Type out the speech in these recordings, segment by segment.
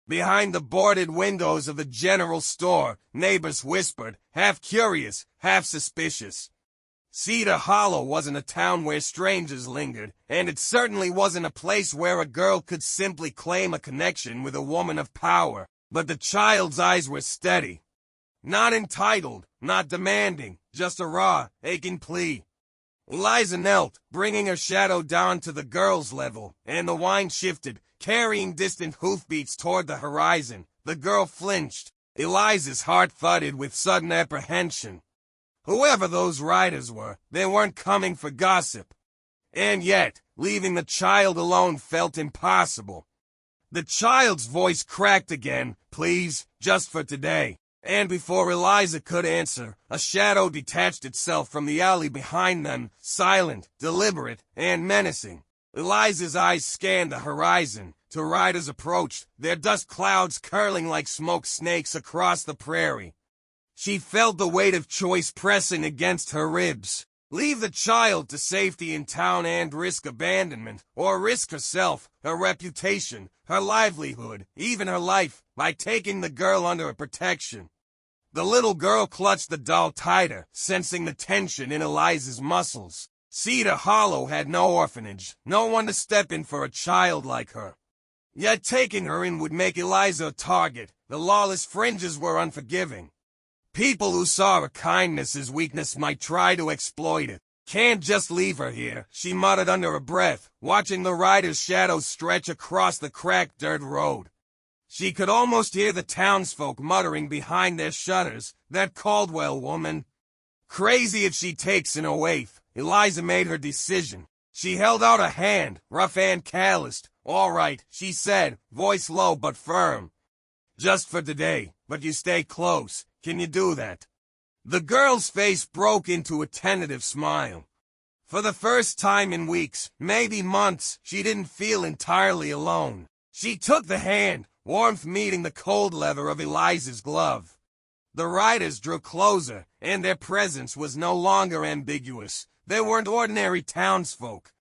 Behind the boarded windows of the general store, neighbors whispered, half curious, half suspicious. Cedar Hollow wasn't a town where strangers lingered, and it certainly wasn't a place where a girl could simply claim a connection with a woman of power. But the child's eyes were steady. Not entitled, not demanding, just a raw, aching plea. Eliza knelt, bringing her shadow down to the girl's level, and the wine shifted, carrying distant hoofbeats toward the horizon. The girl flinched. Eliza's heart thudded with sudden apprehension. Whoever those riders were, they weren't coming for gossip. And yet, leaving the child alone felt impossible. The child's voice cracked again, please, just for today. And before Eliza could answer, a shadow detached itself from the alley behind them, silent, deliberate, and menacing. Eliza's eyes scanned the horizon. Two riders approached, their dust clouds curling like smoke snakes across the prairie. She felt the weight of choice pressing against her ribs. Leave the child to safety in town and risk abandonment, or risk herself, her reputation, her livelihood, even her life, by taking the girl under her protection. The little girl clutched the doll tighter, sensing the tension in Eliza's muscles. Cedar Hollow had no orphanage, no one to step in for a child like her. Yet taking her in would make Eliza a target. The lawless fringes were unforgiving. People who saw her kindness as weakness might try to exploit it. Can't just leave her here, she muttered under her breath, watching the rider's shadows stretch across the cracked dirt road. She could almost hear the townsfolk muttering behind their shutters, that Caldwell woman. Crazy if she takes in a waif. Eliza made her decision. She held out a hand, rough and calloused. All right, she said, voice low but firm. Just for today, but you stay close. Can you do that? The girl's face broke into a tentative smile. For the first time in weeks, maybe months, she didn't feel entirely alone. She took the hand, warmth meeting the cold leather of Eliza's glove. The riders drew closer, and their presence was no longer ambiguous. They weren't ordinary townsfolk.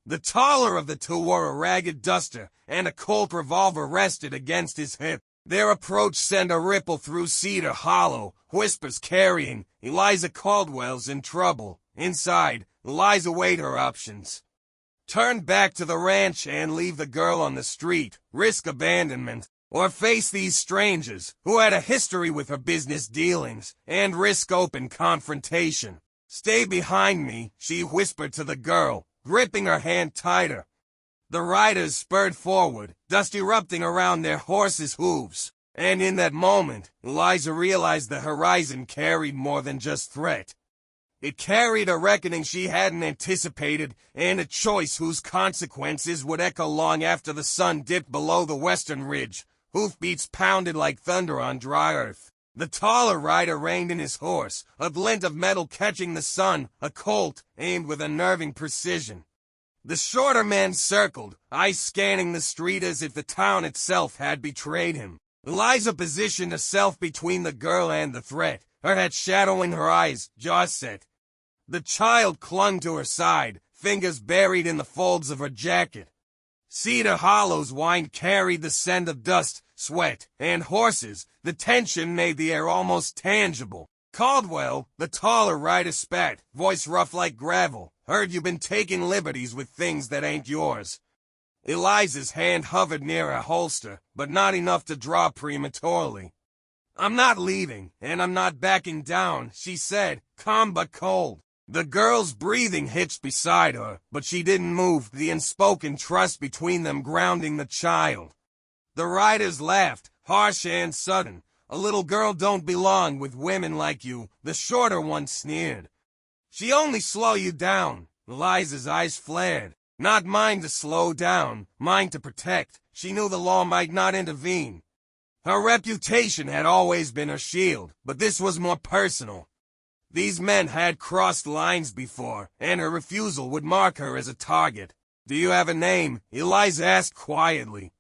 The taller of the two wore a ragged duster, and a Colt revolver rested against his hip. Their approach sent a ripple through Cedar Hollow, whispers carrying, Eliza Caldwell's in trouble. Inside, Eliza weighed her options. Turn back to the ranch and leave the girl on the street, risk abandonment, or face these strangers, who had a history with her business dealings, and risk open confrontation. Stay behind me, she whispered to the girl, gripping her hand tighter. The riders spurred forward, dust erupting around their horses' hooves. And in that moment, Eliza realized the horizon carried more than just threat. It carried a reckoning she hadn't anticipated, and a choice whose consequences would echo long after the sun dipped below the western ridge. Hoofbeats pounded like thunder on dry earth. The taller rider reined in his horse, a glint of metal catching the sun, a Colt, aimed with unnerving precision. The shorter man circled, eyes scanning the street as if the town itself had betrayed him. Eliza positioned herself between the girl and the threat, her head shadowing her eyes, jaw set. The child clung to her side, fingers buried in the folds of her jacket. Cedar Hollow's wine carried the scent of dust, sweat, and horses. The tension made the air almost tangible. Caldwell, the taller rider, spat, voice rough like gravel. Heard you've been taking liberties with things that ain't yours. Eliza's hand hovered near her holster, but not enough to draw prematurely. I'm not leaving, and I'm not backing down, she said, calm but cold. The girl's breathing hitched beside her, but she didn't move, the unspoken trust between them grounding the child. The riders laughed, harsh and sudden. A little girl don't belong with women like you, the shorter one sneered. She only slow you down. Eliza's eyes flared. Not mine to slow down, mine to protect. She knew the law might not intervene. Her reputation had always been her shield, but this was more personal. These men had crossed lines before, and her refusal would mark her as a target. Do you have a name? Eliza asked quietly.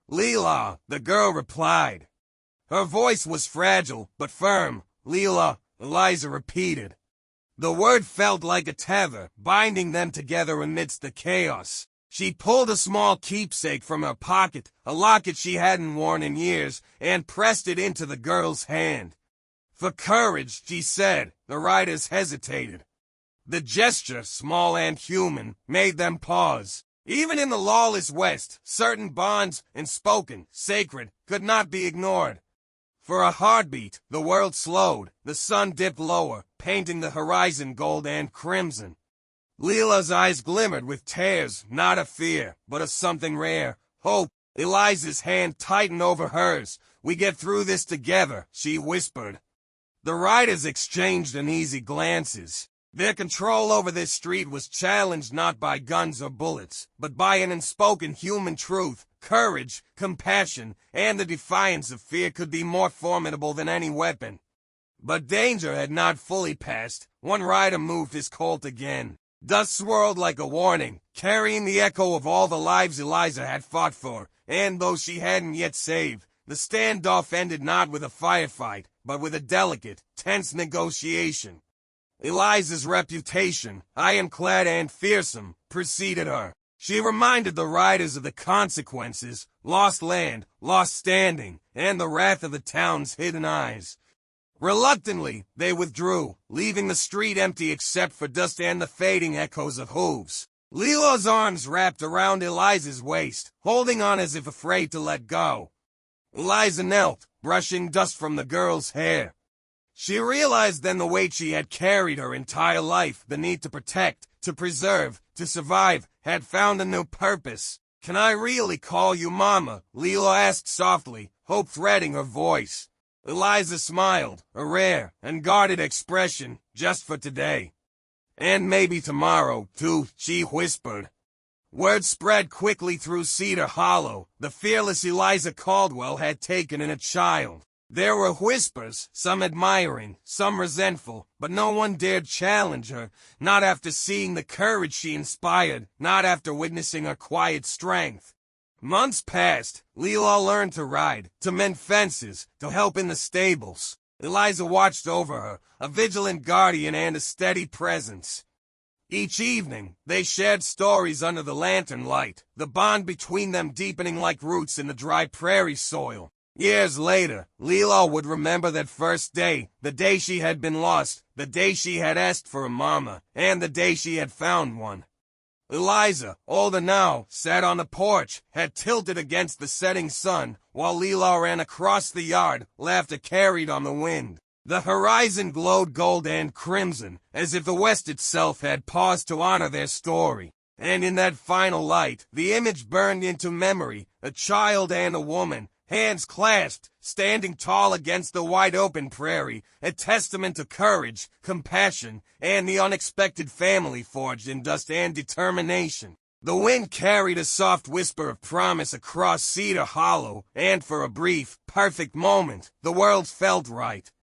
Leela, the girl replied. Her voice was fragile, but firm. Leela, Eliza repeated. The word felt like a tether, binding them together amidst the chaos. She pulled a small keepsake from her pocket, a locket she hadn't worn in years, and pressed it into the girl's hand. For courage, she said. The riders hesitated. The gesture, small and human, made them pause. Even in the lawless West, certain bonds, unspoken, sacred, could not be ignored. For a heartbeat, the world slowed. The sun dipped lower, painting the horizon gold and crimson. Leela's eyes glimmered with tears, not of fear, but of something rare, hope. Eliza's hand tightened over hers. "We get through this together," she whispered. The riders exchanged uneasy glances. Their control over this street was challenged not by guns or bullets, but by an unspoken human truth. Courage, compassion, and the defiance of fear could be more formidable than any weapon. But danger had not fully passed. One rider moved his colt again. Dust swirled like a warning, carrying the echo of all the lives Eliza had fought for, and though she hadn't yet saved, the standoff ended not with a firefight, but with a delicate, tense negotiation. Eliza's reputation, ironclad and fearsome, preceded her. She reminded the riders of the consequences: lost land, lost standing, and the wrath of the town's hidden eyes. Reluctantly, they withdrew, leaving the street empty except for dust and the fading echoes of hooves. Leela's arms wrapped around Eliza's waist, holding on as if afraid to let go. Eliza knelt, brushing dust from the girl's hair. She realized then the weight she had carried her entire life, the need to protect, to preserve, to survive, had found a new purpose. "Can I really call you Mama?" Leela asked softly, hope threading her voice. Eliza smiled, a rare, unguarded expression, just for today. "And maybe tomorrow, too," she whispered. Word spread quickly through Cedar Hollow. The fearless Eliza Caldwell had taken in a child. There were whispers, some admiring, some resentful, but no one dared challenge her, not after seeing the courage she inspired, not after witnessing her quiet strength. Months passed. Leela learned to ride, to mend fences, to help in the stables. Eliza watched over her, a vigilant guardian and a steady presence. Each evening, they shared stories under the lantern light, the bond between them deepening like roots in the dry prairie soil. Years later, Leela would remember that first day, the day she had been lost, the day she had asked for a mama, and the day she had found one. Eliza, older now, sat on the porch, head tilted against the setting sun, while Leela ran across the yard, laughter carried on the wind. The horizon glowed gold and crimson, as if the West itself had paused to honor their story. And in that final light, the image burned into memory, a child and a woman, hands clasped, standing tall against the wide-open prairie, a testament to courage, compassion, and the unexpected family forged in dust and determination. The wind carried a soft whisper of promise across Cedar Hollow, and for a brief, perfect moment, the world felt right.